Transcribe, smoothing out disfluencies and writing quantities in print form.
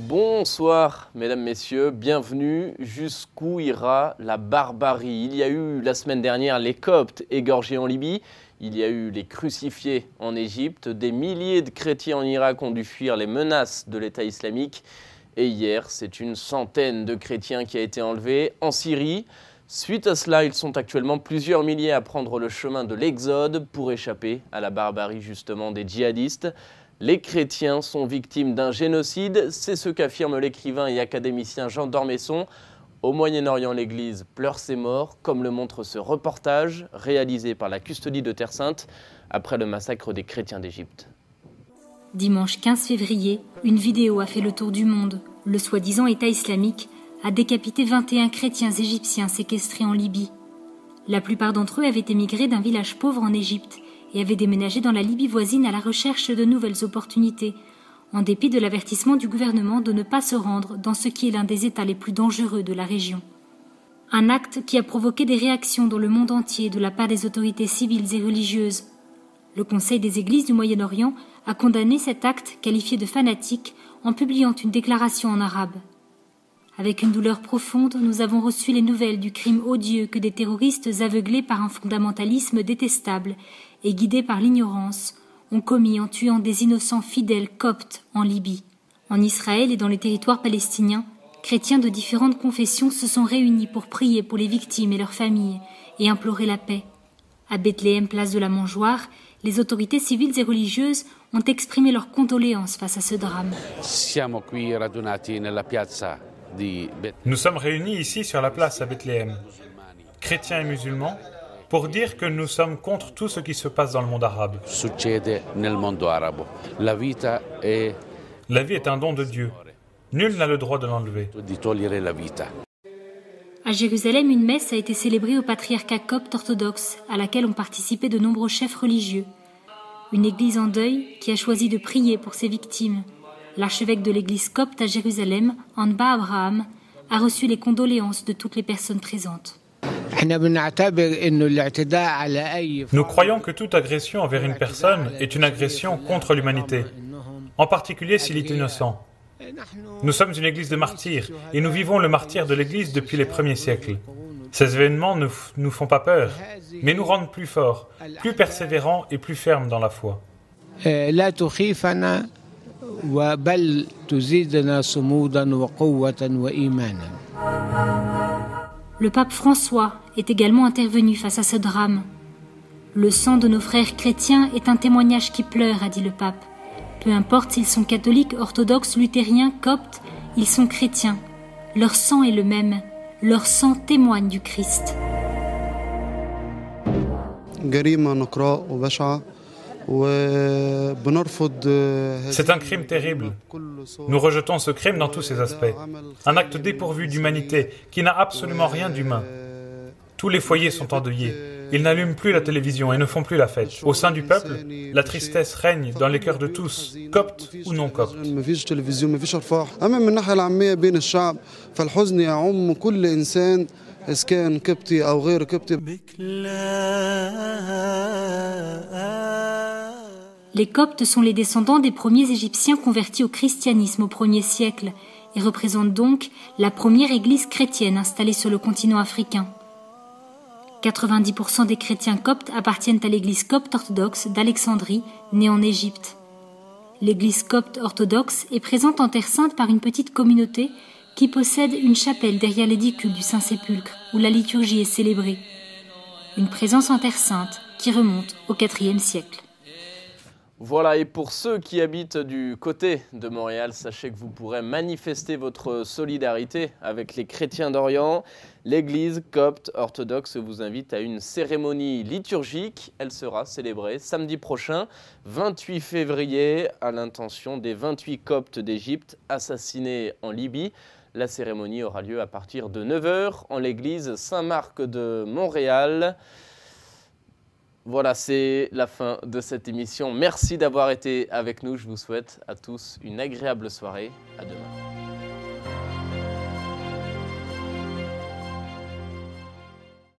Bonsoir mesdames, messieurs, bienvenue. Jusqu'où ira la barbarie? Il y a eu la semaine dernière les Coptes égorgés en Libye, il y a eu les crucifiés en Égypte, des milliers de chrétiens en Irak ont dû fuir les menaces de l'État islamique. Et hier, c'est une centaine de chrétiens qui a été enlevée en Syrie. Suite à cela, ils sont actuellement plusieurs milliers à prendre le chemin de l'exode pour échapper à la barbarie justement des djihadistes. Les chrétiens sont victimes d'un génocide, c'est ce qu'affirme l'écrivain et académicien Jean d'Ormesson. Au Moyen-Orient, l'Église pleure ses morts, comme le montre ce reportage réalisé par la Custodie de Terre Sainte après le massacre des chrétiens d'Égypte. Dimanche 15 février, une vidéo a fait le tour du monde. Le soi-disant État islamique a décapité 21 chrétiens égyptiens séquestrés en Libye. La plupart d'entre eux avaient émigré d'un village pauvre en Égypte et avaient déménagé dans la Libye voisine à la recherche de nouvelles opportunités, en dépit de l'avertissement du gouvernement de ne pas se rendre dans ce qui est l'un des États les plus dangereux de la région. Un acte qui a provoqué des réactions dans le monde entier de la part des autorités civiles et religieuses. Le Conseil des Églises du Moyen-Orient a condamné cet acte qualifié de fanatique en publiant une déclaration en arabe. Avec une douleur profonde, nous avons reçu les nouvelles du crime odieux que des terroristes aveuglés par un fondamentalisme détestable et guidés par l'ignorance ont commis en tuant des innocents fidèles coptes en Libye. En Israël et dans les territoires palestiniens, chrétiens de différentes confessions se sont réunis pour prier pour les victimes et leurs familles et implorer la paix. À Bethléem, place de la Mangeoire, les autorités civiles et religieuses ont exprimé leurs condoléances face à ce drame. Nous sommes réunis ici sur la place à Bethléem, chrétiens et musulmans, pour dire que nous sommes contre tout ce qui se passe dans le monde arabe. La vie est un don de Dieu. Nul n'a le droit de l'enlever. À Jérusalem, une messe a été célébrée au patriarcat copte orthodoxe, à laquelle ont participé de nombreux chefs religieux. Une église en deuil qui a choisi de prier pour ses victimes. L'archevêque de l'église copte à Jérusalem, Anba Abraham, a reçu les condoléances de toutes les personnes présentes. Nous croyons que toute agression envers une personne est une agression contre l'humanité, en particulier s'il est innocent. Nous sommes une église de martyrs et nous vivons le martyre de l'église depuis les premiers siècles. Ces événements ne nous font pas peur, mais nous rendent plus forts, plus persévérants et plus fermes dans la foi. Le pape François est également intervenu face à ce drame. Le sang de nos frères chrétiens est un témoignage qui pleure, a dit le pape. Peu importe s'ils sont catholiques, orthodoxes, luthériens, coptes, ils sont chrétiens. Leur sang est le même. Leur sang témoigne du Christ. C'est un crime terrible. Nous rejetons ce crime dans tous ses aspects. Un acte dépourvu d'humanité qui n'a absolument rien d'humain. Tous les foyers sont endeuillés. Ils n'allument plus la télévision et ne font plus la fête. Au sein du peuple, la tristesse règne dans les cœurs de tous, coptes ou non coptes. Les Coptes sont les descendants des premiers Égyptiens convertis au christianisme au 1er siècle et représentent donc la première église chrétienne installée sur le continent africain. 90% des chrétiens coptes appartiennent à l'église copte orthodoxe d'Alexandrie, née en Égypte. L'église copte orthodoxe est présente en Terre Sainte par une petite communauté qui possède une chapelle derrière l'édicule du Saint-Sépulcre où la liturgie est célébrée. Une présence en Terre Sainte qui remonte au IVe siècle. Voilà, et pour ceux qui habitent du côté de Montréal, sachez que vous pourrez manifester votre solidarité avec les chrétiens d'Orient. L'église copte orthodoxe vous invite à une cérémonie liturgique. Elle sera célébrée samedi prochain, 28 février, à l'intention des 28 coptes d'Égypte assassinés en Libye. La cérémonie aura lieu à partir de 9 h en l'église Saint-Marc de Montréal. Voilà, c'est la fin de cette émission. Merci d'avoir été avec nous. Je vous souhaite à tous une agréable soirée. À demain.